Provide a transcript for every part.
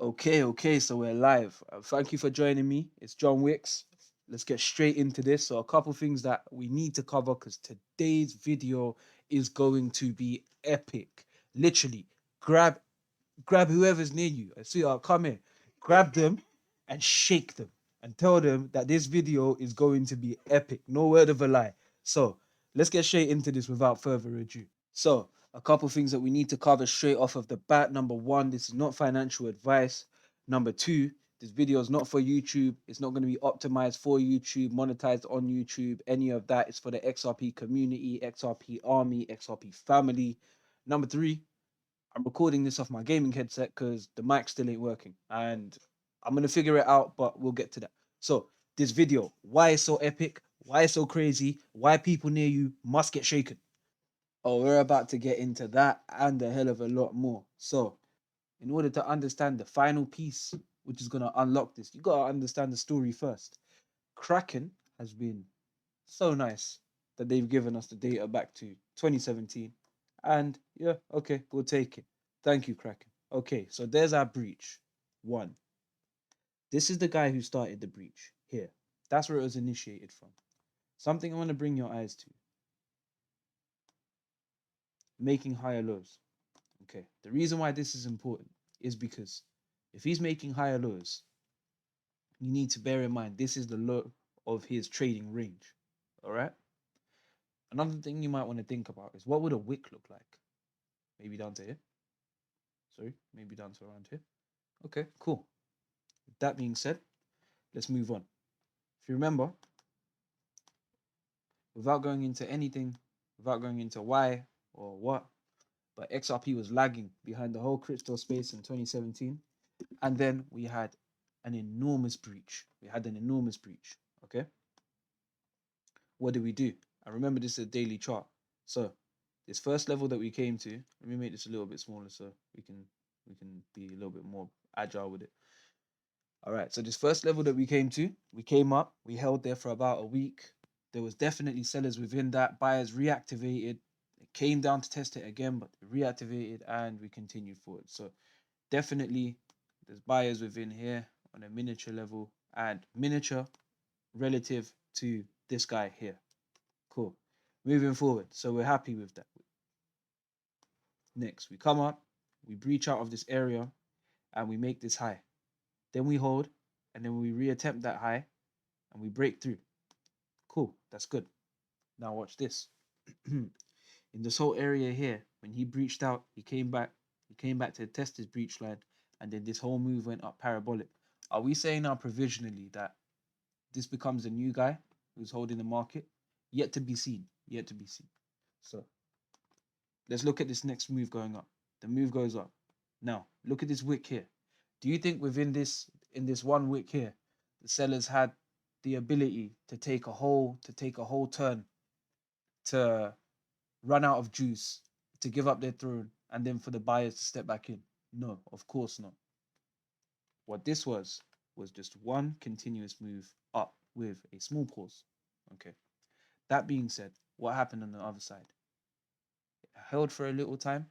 Okay, so we're live. Thank you for joining me. It's John Wicks. Let's get straight into this. So, a couple things that we need to cover because today's video is going to be epic. Literally, grab grab whoever's near you. I see, come here, grab them and shake them and tell them that this video is going to be epic. No word of a lie. So, let's get straight into this without further ado. So, a couple things that we need to cover straight off of the bat. Number one, this is not financial advice. Number two, this video is not for YouTube. It's not going to be optimized for YouTube, monetized on YouTube, any of that. It's for the XRP community, XRP army, XRP family. Number three, I'm recording this off my gaming headset because the mic still ain't working. And I'm going to figure it out, but we'll get to that. So, this video, why it's so epic, why it's so crazy, why people near you must get shaken. Oh, we're about to get into that and a hell of a lot more. So, in order to understand the final piece, which is going to unlock this, you got to understand the story first. Kraken has been so nice that they've given us the data back to 2017. And yeah, okay, we'll take it. Thank you, Kraken. Okay, so there's our breach. One. This is the guy who started the breach here. That's where it was initiated from. Something I want to bring your eyes to. Making higher lows. Okay, the reason why this is important is because if he's making higher lows, you need to bear in mind this is the low of his trading range. All right. Another thing you might want to think about is what would a wick look like? Maybe down to here. Sorry, maybe down to around here. Okay, cool. With that being said, let's move on. If you remember, without going into anything, without going into why or what, but XRP was lagging behind the whole crypto space in 2017. And then we had an enormous breach. Okay. What did we do? I remember this is a daily chart. So this first level that we came to, let me make this a little bit smaller so we can be a little bit more agile with it. All right, so this first level that we came to, we came up, we held there for about a week. There was definitely sellers within that. Buyers reactivated. It came down to test it again, but reactivated and we continued forward. So definitely there's buyers within here on a miniature level and miniature relative to this guy here. Cool. Moving forward. So we're happy with that. Next, we come up, we breach out of this area and we make this high. Then we hold and then we reattempt that high and we break through. Cool. That's good. Now watch this. In this whole area here, when he breached out, he came back to test his breach line, and then this whole move went up parabolic. Are we saying now provisionally that this becomes a new guy who's holding the market? Yet to be seen. Yet to be seen. So let's look at this next move going up. The move goes up. Now look at this wick here. Do you think within this in this one wick here, the sellers had the ability to take a whole turn to run out of juice, to give up their throne, and then for the buyers to step back in? No, of course not. What this was just one continuous move up with a small pause. Okay. That being said, what happened on the other side? It held for a little time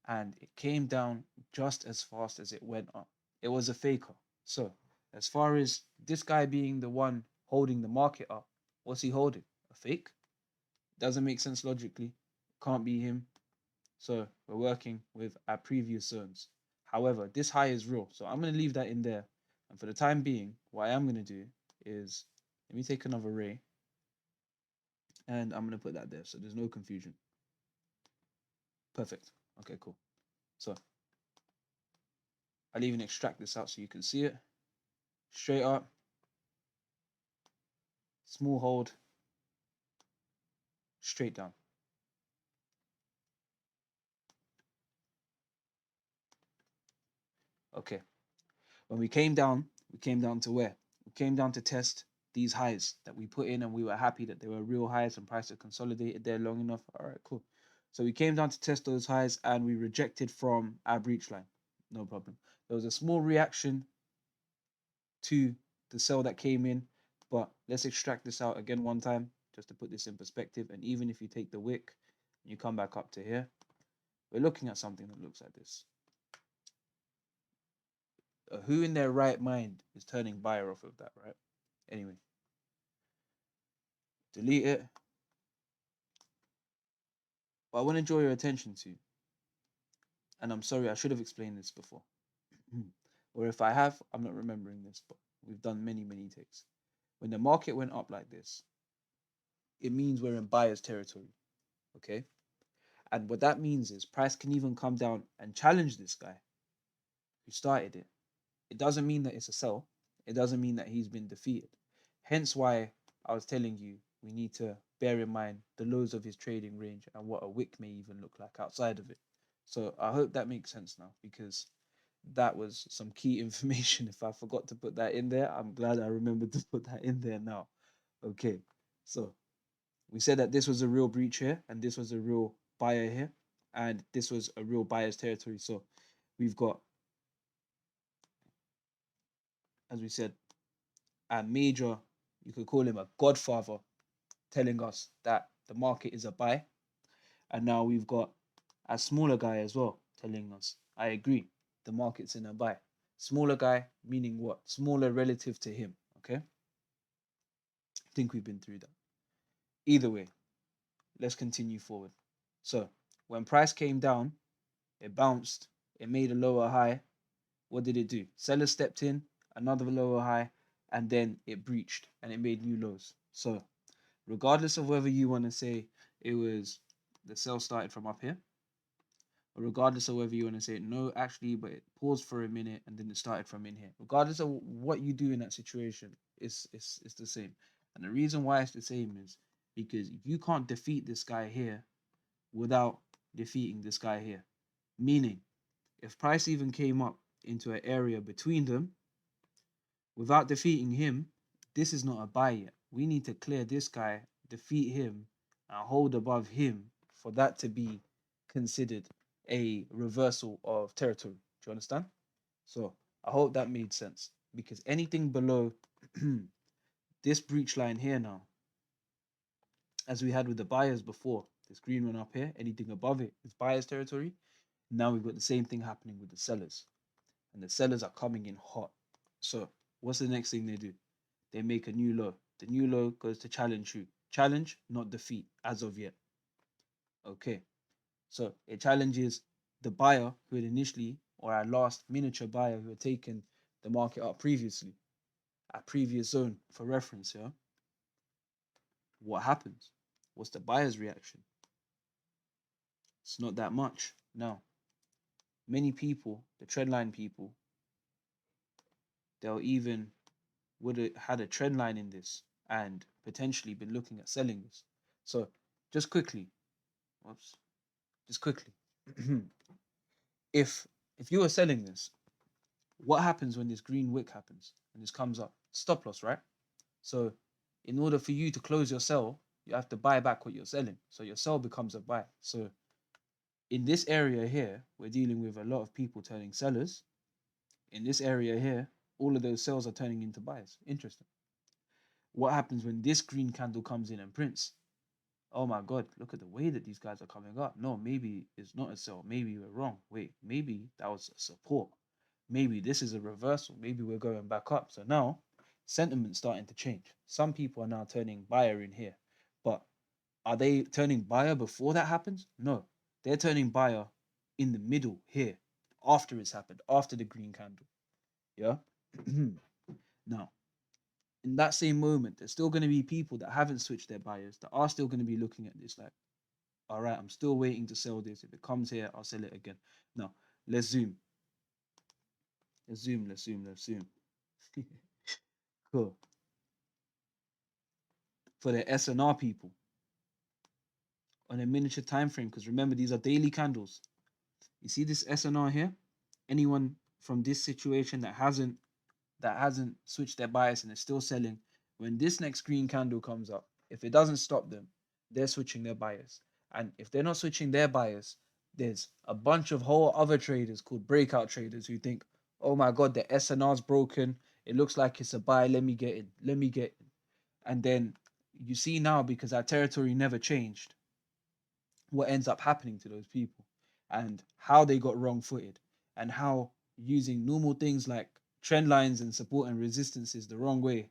and it came down just as fast as it went up. It was a faker. So, as far as this guy being the one holding the market up, what's he holding? A fake? Doesn't make sense logically. Can't be him. So we're working with our previous zones. However, this high is real. So I'm going to leave that in there. And for the time being, what I am going to do is, let me take another ray and I'm going to put that there so there's no confusion. Perfect. Okay, cool. So I'll even extract this out so you can see it. Straight up. Small hold. Straight down. Okay. When we came down to where? We came down to test these highs that we put in and we were happy that they were real highs and price had consolidated there long enough. All right, cool. So we came down to test those highs and we rejected from our breach line. No problem. There was a small reaction to the sell that came in, but let's extract this out again one time just to put this in perspective. And even if you take the wick and you come back up to here, we're looking at something that looks like this. Who in their right mind is turning buyer off of that, right? Anyway, delete it. But I want to draw your attention to, and I'm sorry, I should have explained this before. Or if I have, I'm not remembering this, but we've done many, many takes. When the market went up like this, it means we're in buyer's territory. Okay. And what that means is price can even come down and challenge this guy who started it. It doesn't mean that it's a sell. It doesn't mean that he's been defeated. Hence why I was telling you we need to bear in mind the lows of his trading range and what a wick may even look like outside of it. So I hope that makes sense now, because that was some key information. If I forgot to put that in there, I'm glad I remembered to put that in there now. Okay, so we said that this was a real breach here, and this was a real buyer here, and this was a real buyer's territory. So we've got, as we said, a major, you could call him a godfather, telling us that the market is a buy. And now we've got a smaller guy as well telling us, I agree, the market's in a buy. Smaller guy meaning what? Smaller relative to him. Okay. I think we've been through that. Either way, let's continue forward. So when price came down, it bounced, it made a lower high. What did it do? Seller stepped in, another lower high, and then it breached and it made new lows. So regardless of whether you want to say it was the sell started from up here, or regardless of whether you want to say no, actually, but it paused for a minute and then it started from in here. Regardless of what you do in that situation, it's the same. And the reason why it's the same is because you can't defeat this guy here without defeating this guy here. Meaning, if price even came up into an area between them without defeating him, this is not a buy yet. We need to clear this guy, defeat him, and hold above him for that to be considered a reversal of territory. Do you understand? So I hope that made sense, because anything below this breach line here now, as we had with the buyers before, this green one up here, anything above it is buyers territory. Now we've got the same thing happening with the sellers, and the sellers are coming in hot. So what's the next thing they do? They make a new low. The new low goes to challenge who? Challenge, not defeat, as of yet. Okay. So it challenges the buyer who had initially, or our last miniature buyer who had taken the market up previously, a previous zone for reference. Yeah. What happens? What's the buyer's reaction? It's not that much. Now, many people, the trendline people, they'll even would have had a trend line in this and potentially been looking at selling this. So just quickly, whoops, just quickly, if if you were selling this, what happens when this green wick happens and this comes up? Stop loss, right? So in order for you to close your sell, you have to buy back what you're selling. So your sell becomes a buy. So in this area here, we're dealing with a lot of people turning sellers. In this area here, all of those sells are turning into buys. Interesting. What happens when this green candle comes in and prints? Oh my God, look at the way that these guys are coming up. No, maybe it's not a sell. Maybe we're wrong. Wait, maybe that was a support. Maybe this is a reversal. Maybe we're going back up. So now sentiment's starting to change. Some people are now turning buyer in here. But are they turning buyer before that happens? No. They're turning buyer in the middle here, after it's happened, after the green candle. Yeah. Now, in that same moment, there's still going to be people that haven't switched their buyers that are still going to be looking at this like, all right, I'm still waiting to sell this. If it comes here, I'll sell it again. Now, let's zoom. Let's zoom, let's zoom, let's zoom. Cool. For the SNR people on a miniature time frame, because remember, these are daily candles. You see this SNR here? Anyone from this situation that hasn't switched their bias and is still selling, when this next green candle comes up, if it doesn't stop them, they're switching their bias. And if they're not switching their bias, there's a bunch of whole other traders called breakout traders who think, oh my God, the SNR's broken. It looks like it's a buy. Let me get in. Let me get in. And then you see now, because our territory never changed, what ends up happening to those people and how they got wrong footed, and how using normal things like trend lines and support and resistance is the wrong way.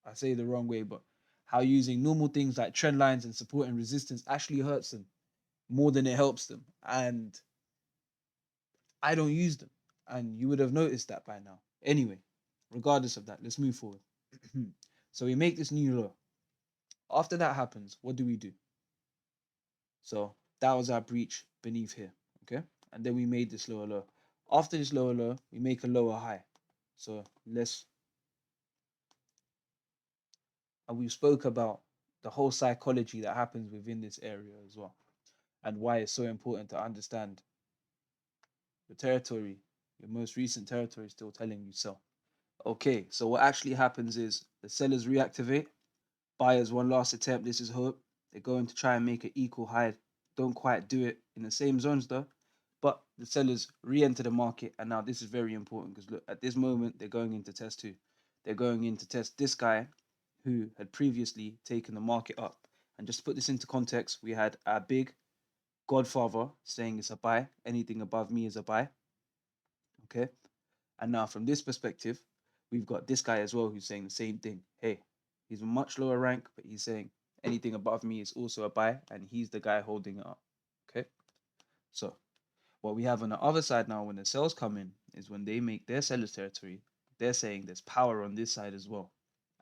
I say the wrong way, but how using normal things like trend lines and support and resistance actually hurts them more than it helps them. And I don't use them. And you would have noticed that by now. Anyway, regardless of that, let's move forward. So we make this new law. After that happens, what do we do? So that was our breach beneath here. Okay. And then we made this lower low. After this lower low, we make a lower high. So let's, and we spoke about the whole psychology that happens within this area as well, and why it's so important to understand the territory, your most recent territory is still telling you sell. Okay, so what actually happens is the sellers reactivate, buyers one last attempt, this is hope. They're going to try and make an equal high, don't quite do it in the same zones though, but the sellers re-enter the market, and now this is very important because look, at this moment they're going into test two. They're going in to test this guy who had previously taken the market up. And just to put this into context, we had our big godfather saying it's a buy, anything above me is a buy. Okay. And now from this perspective, we've got this guy as well who's saying the same thing. Hey, he's a much lower rank, but he's saying anything above me is also a buy, and he's the guy holding it up. Okay. So what we have on the other side now when the sales come in is when they make their seller's territory, they're saying there's power on this side as well.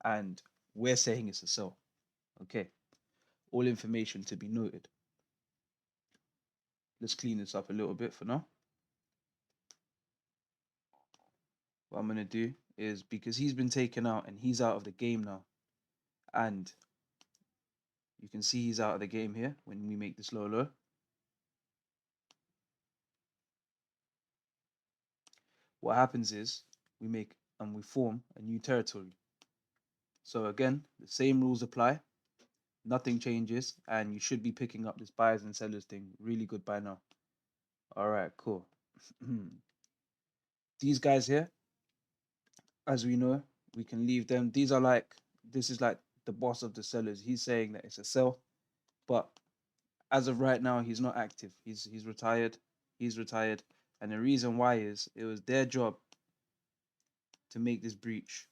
And we're saying it's a sell. Okay. All information to be noted. Let's clean this up a little bit for now. What I'm going to do is, because he's been taken out and he's out of the game now, and you can see he's out of the game here when we make this low low. What happens is we make and we form a new territory. So again, the same rules apply. Nothing changes, and you should be picking up this buyers and sellers thing really good by now. All right, cool. These guys here, as we know, we can leave them. These are like, this is like the boss of the sellers. He's saying that it's a sell, but as of right now, he's not active. He's retired. He's retired, and the reason why is it was their job to make this breach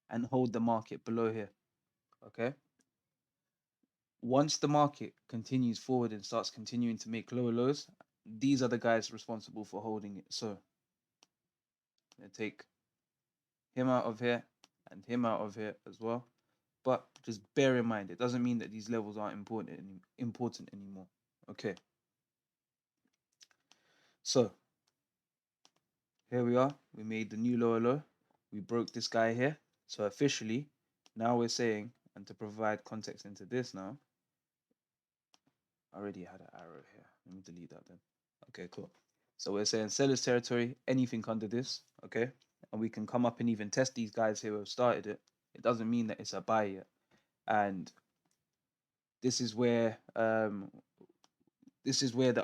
and hold the market below here. Okay. Once the market continues forward and starts continuing to make lower lows, these are the guys responsible for holding it. So they take him out of here and him out of here as well. But just bear in mind, it doesn't mean that these levels aren't important anymore. Okay. So here we are. We made the new lower low. We broke this guy here. So officially, now we're saying, and to provide context into this now, I already had an arrow here. Let me delete that then. Okay, cool. So we're saying seller's territory, anything under this, okay? And we can come up and even test these guys here who have started it. It doesn't mean that it's a buy yet. And this is where the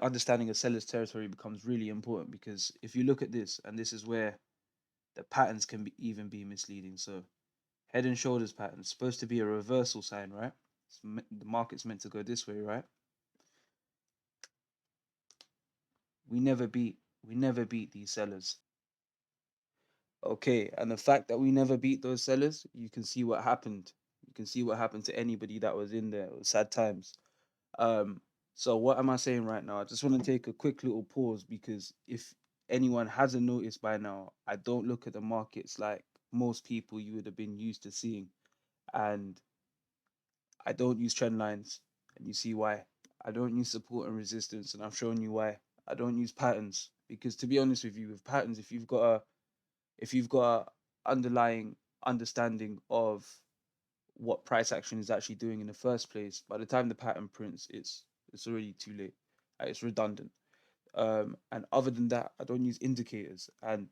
understanding of seller's territory becomes really important, because if you look at this, and this is where the patterns can even be misleading. So head and shoulders pattern is supposed to be a reversal sign, right? The market's meant to go this way, right? We never beat these sellers. Okay, and the fact that we never beat those sellers, you can see what happened. You can see what happened to anybody that was in there. It was sad times. Um, so what am I saying right now? I just want to take a quick little pause, because if anyone hasn't noticed by now, I don't look at the markets like most people you would have been used to seeing. And I don't use trend lines, and you see why. I don't use support and resistance, and I've shown you why. I don't use patterns, because to be honest with you, with patterns, if you've got a underlying understanding of what price action is actually doing in the first place, by the time the pattern prints, it's already too late. It's redundant. And other than that, I don't use indicators. And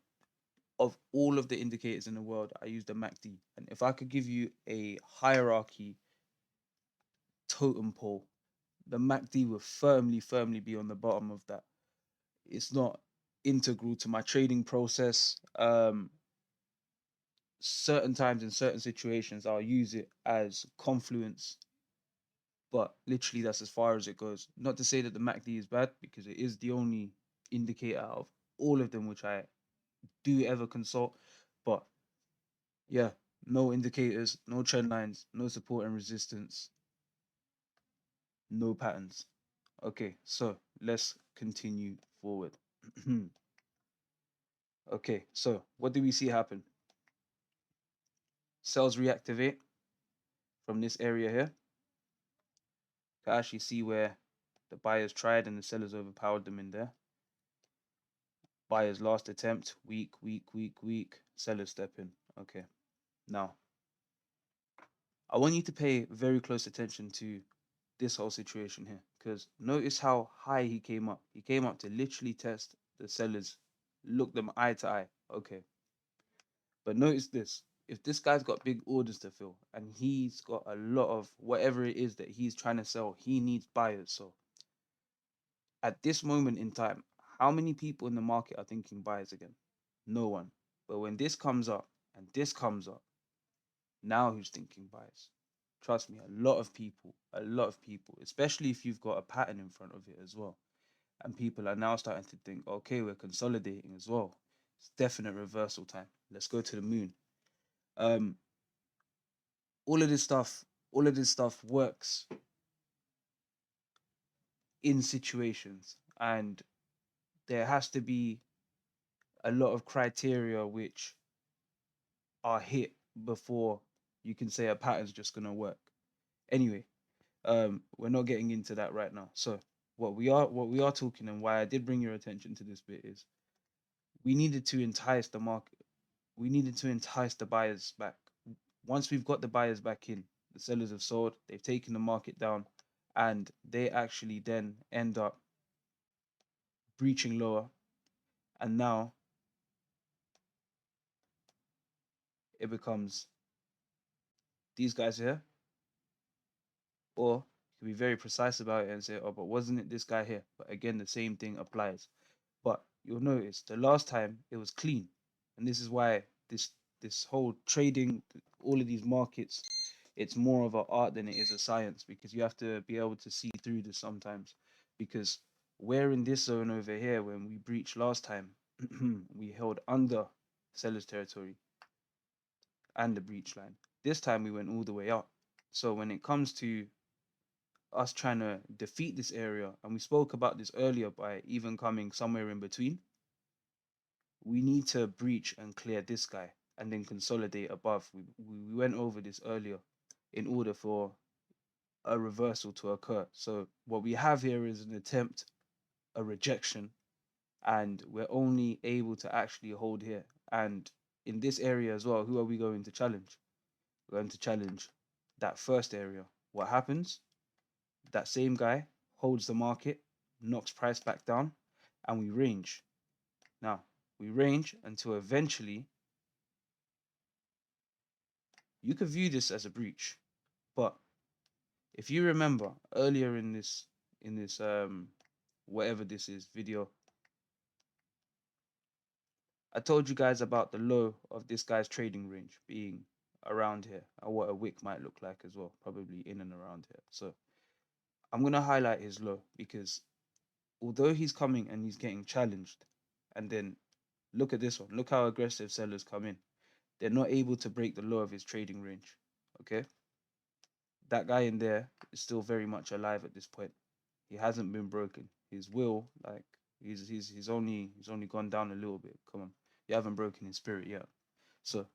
of all of the indicators in the world, I use the MACD. And if I could give you a hierarchy totem pole, the MACD will firmly be on the bottom of that. It's not integral to my trading process. Certain times in certain situations, I'll use it as confluence, but literally that's as far as it goes. Not to say that the MACD is bad, because it is the only indicator out of all of them which I do ever consult. But yeah, no indicators, no trend lines, no support and resistance, no patterns. Okay, so let's continue forward. Okay, so what do we see happen? Cells reactivate from this area here. To actually see where the buyers tried and the sellers overpowered them in there. Buyers last attempt, weak, weak, weak, weak. Sellers step in. Okay. Now, I want you to pay very close attention to this whole situation here, because notice how high he came up. He came up to literally test the sellers, look them eye to eye. Okay. But notice this. If this guy's got big orders to fill and he's got a lot of whatever it is that he's trying to sell, he needs buyers. So at this moment in time, how many people in the market are thinking buyers again? No one. But when this comes up and this comes up, now who's thinking buyers? Trust me, a lot of people, especially if you've got a pattern in front of it as well. And people are now starting to think, okay, we're consolidating as well. It's definite reversal time. Let's go to the moon. Um, all of this stuff, all of this stuff works in situations, and there has to be a lot of criteria which are hit before you can say a pattern's just gonna work. Anyway, we're not getting into that right now. So what we are talking, and why I did bring your attention to this bit, is we needed to entice the market. We needed to entice the buyers back. Once we've got the buyers back in, the sellers have sold, they've taken the market down, and they actually then end up breaching lower. And now it becomes these guys here, or you can be very precise about it and say, oh, but wasn't it this guy here? But again, the same thing applies. But you'll notice the last time it was clean. And this is why this whole trading, all of these markets, it's more of an art than it is a science, because you have to be able to see through this sometimes. Because we're in this zone over here. When we breached last time, we held under seller's territory and the breach line. This time we went all the way up. So when it comes to us trying to defeat this area, and we spoke about this earlier by even coming somewhere in between, we need to breach and clear this guy and then consolidate above. We went over this earlier in order for a reversal to occur. So what we have here is an attempt, a rejection, and we're only able to actually hold here. And in this area as well, who are we going to challenge? We're going to challenge that first area. What happens? That same guy holds the market, knocks price back down, and we range. Now, we range until eventually you could view this as a breach. But if you remember earlier in this whatever this is video, I told you guys about the low of this guy's trading range being around here, and what a wick might look like as well, probably in and around here. So I'm gonna highlight his low, because although he's coming and he's getting challenged, and then look at this one, look how aggressive sellers come in. They're not able to break the low of his trading range. Okay, that guy in there is still very much alive at this point. He hasn't been broken. His will, like, he's only gone down a little bit. Come on, you haven't broken his spirit yet. So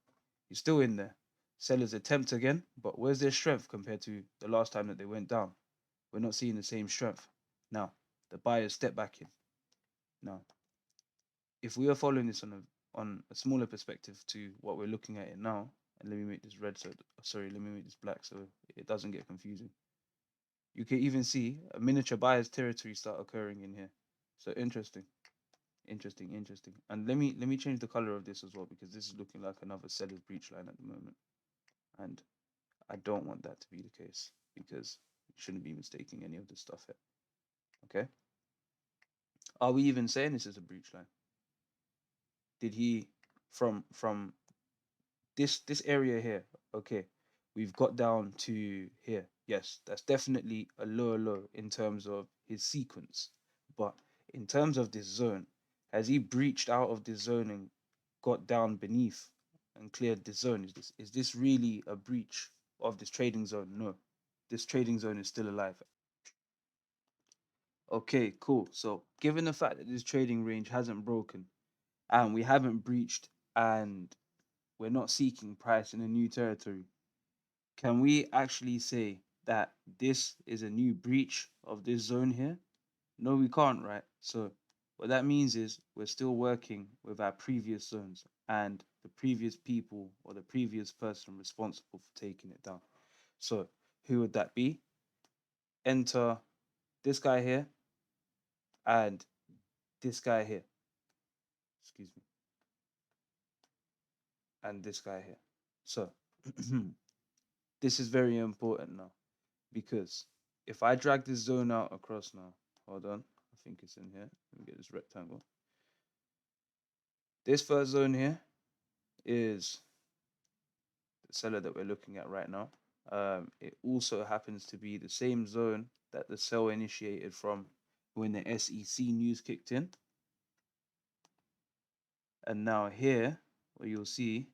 he's still in there. Sellers attempt again, but where's their strength compared to the last time that they went down? We're not seeing the same strength. Now the buyers step back in. Now, if we are following this on a smaller perspective to what we're looking at it now, and let me make this red, so sorry, let me make this black so it doesn't get confusing. You can even see a miniature buyer's territory start occurring in here. So interesting, interesting, interesting. And let me change the color of this as well, because this is looking like another seller's breach line at the moment, and I don't want that to be the case, because you shouldn't be mistaking any of this stuff here. Okay, are we even saying this is a breach line? Did he from this area here? Okay, we've got down to here. Yes, that's definitely a lower low in terms of his sequence. But in terms of this zone, has he breached out of this zoning got down beneath and cleared this zone. Is this really a breach of this trading zone? No, this trading zone is still alive. Okay, cool. So given the fact that this trading range hasn't broken and we haven't breached and we're not seeking price in a new territory, can we actually say that this is a new breach of this zone here? No, we can't, right? So what that means is we're still working with our previous zones and the previous people or the previous person responsible for taking it down. So who would that be? Enter this guy here and this guy here. Excuse me. And this guy here. So this is very important now because if I drag this zone out across now, hold on, I think it's in here. Let me get this rectangle. This first zone here is the seller that we're looking at right now. It also happens to be the same zone that the sell initiated from when the SEC news kicked in. And now here, what you'll see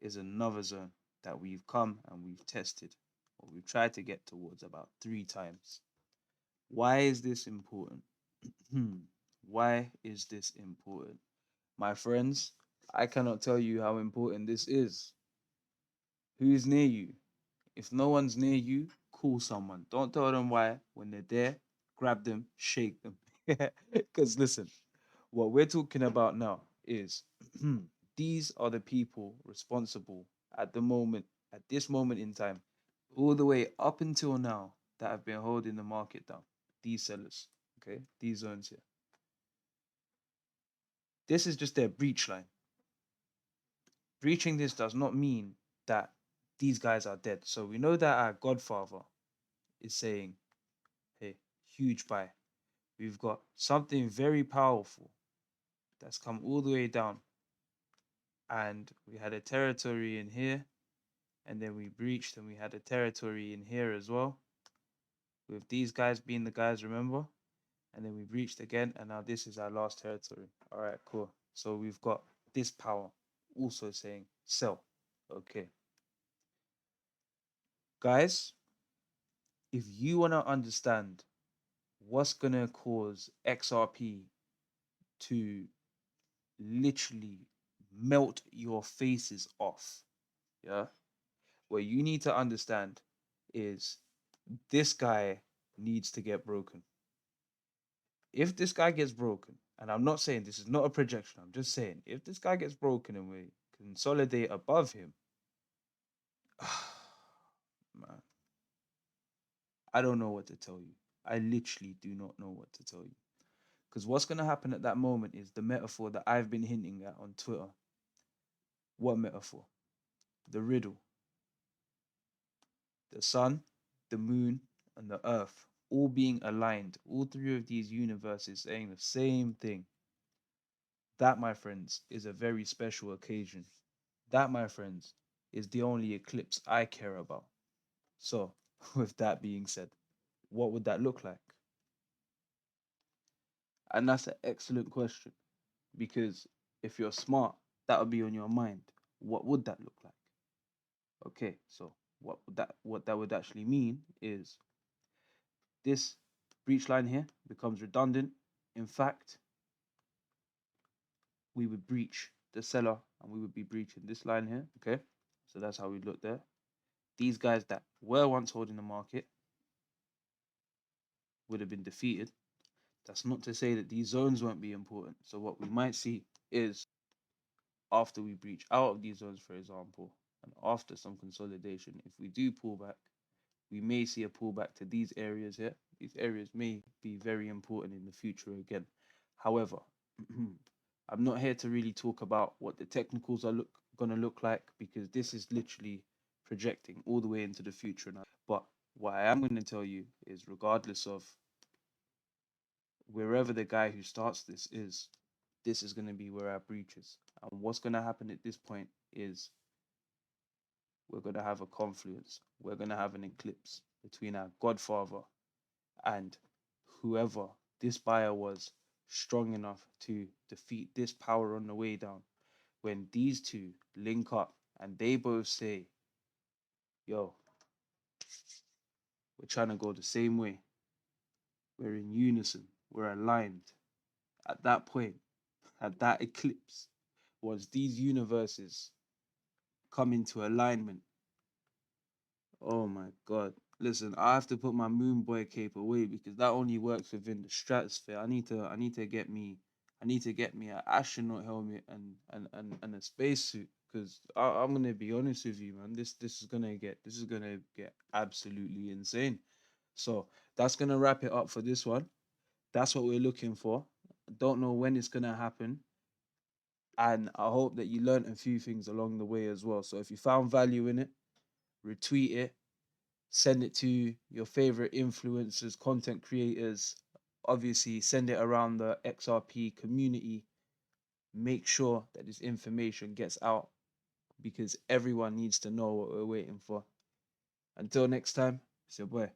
is another zone that we've come and we've tested, or we've tried to get towards about 3 times. Why is this important? Why is this important? My friends, I cannot tell you how important this is. Who is near you? If no one's near you, call someone. Don't tell them why. When they're there, grab them, shake them. Because listen, what we're talking about now is these are the people responsible at the moment, at this moment in time, all the way up until now, that have been holding the market down. These sellers, okay, these zones here. This is just their breach line. Breaching this does not mean that these guys are dead. So we know that our godfather is saying, hey, huge buy. We've got something very powerful that's come all the way down. And we had a territory in here, and then we breached, and we had a territory in here as well, with these guys being the guys, remember? And then we breached again, and now this is our last territory. All right, cool. So we've got this power also saying sell. Okay. Guys, if you want to understand what's going to cause XRP to literally melt your faces off, yeah, what you need to understand is this guy needs to get broken. If this guy gets broken, and I'm not saying this is not a projection, I'm just saying if this guy gets broken and we consolidate above him, man, I don't know what to tell you. I literally do not know what to tell you. Because what's going to happen at that moment is the metaphor that I've been hinting at on Twitter. What metaphor? The riddle. The sun, the moon, and the earth all being aligned. All three of these universes saying the same thing. That, my friends, is a very special occasion. That, my friends, is the only eclipse I care about. So, with that being said, what would that look like? And that's an excellent question because if you're smart, that would be on your mind. What would that look like? Okay, so what that would actually mean is this breach line here becomes redundant. In fact, we would breach the seller and we would be breaching this line here. Okay, so that's how we look there. These guys that were once holding the market would have been defeated. That's not to say that these zones won't be important. So what we might see is after we breach out of these zones, for example, and after some consolidation, if we do pull back, we may see a pullback to these areas here. These areas may be very important in the future again. However, I'm not here to really talk about what the technicals are going to look like because this is literally projecting all the way into the future now. But what I am going to tell you is regardless of wherever the guy who starts this is going to be where our breach is. And what's going to happen at this point is we're going to have a confluence. We're going to have an eclipse between our godfather and whoever this buyer was strong enough to defeat this power on the way down. When these two link up and they both say, yo, we're trying to go the same way, we're in unison, we're aligned. At that point, at that eclipse, once these universes come into alignment, oh my God. Listen, I have to put my moon boy cape away because that only works within the stratosphere. I need to get me an astronaut helmet and a spacesuit because I'm gonna be honest with you, man. This is gonna get absolutely insane. So that's gonna wrap it up for this one. That's what we're looking for. Don't know when it's gonna happen, and I hope that you learned a few things along the way as well. So if you found value in it, retweet it, send it to your favorite influencers, content creators. Obviously, send it around the XRP community. Make sure that this information gets out because everyone needs to know what we're waiting for. Until next time, it's your boy.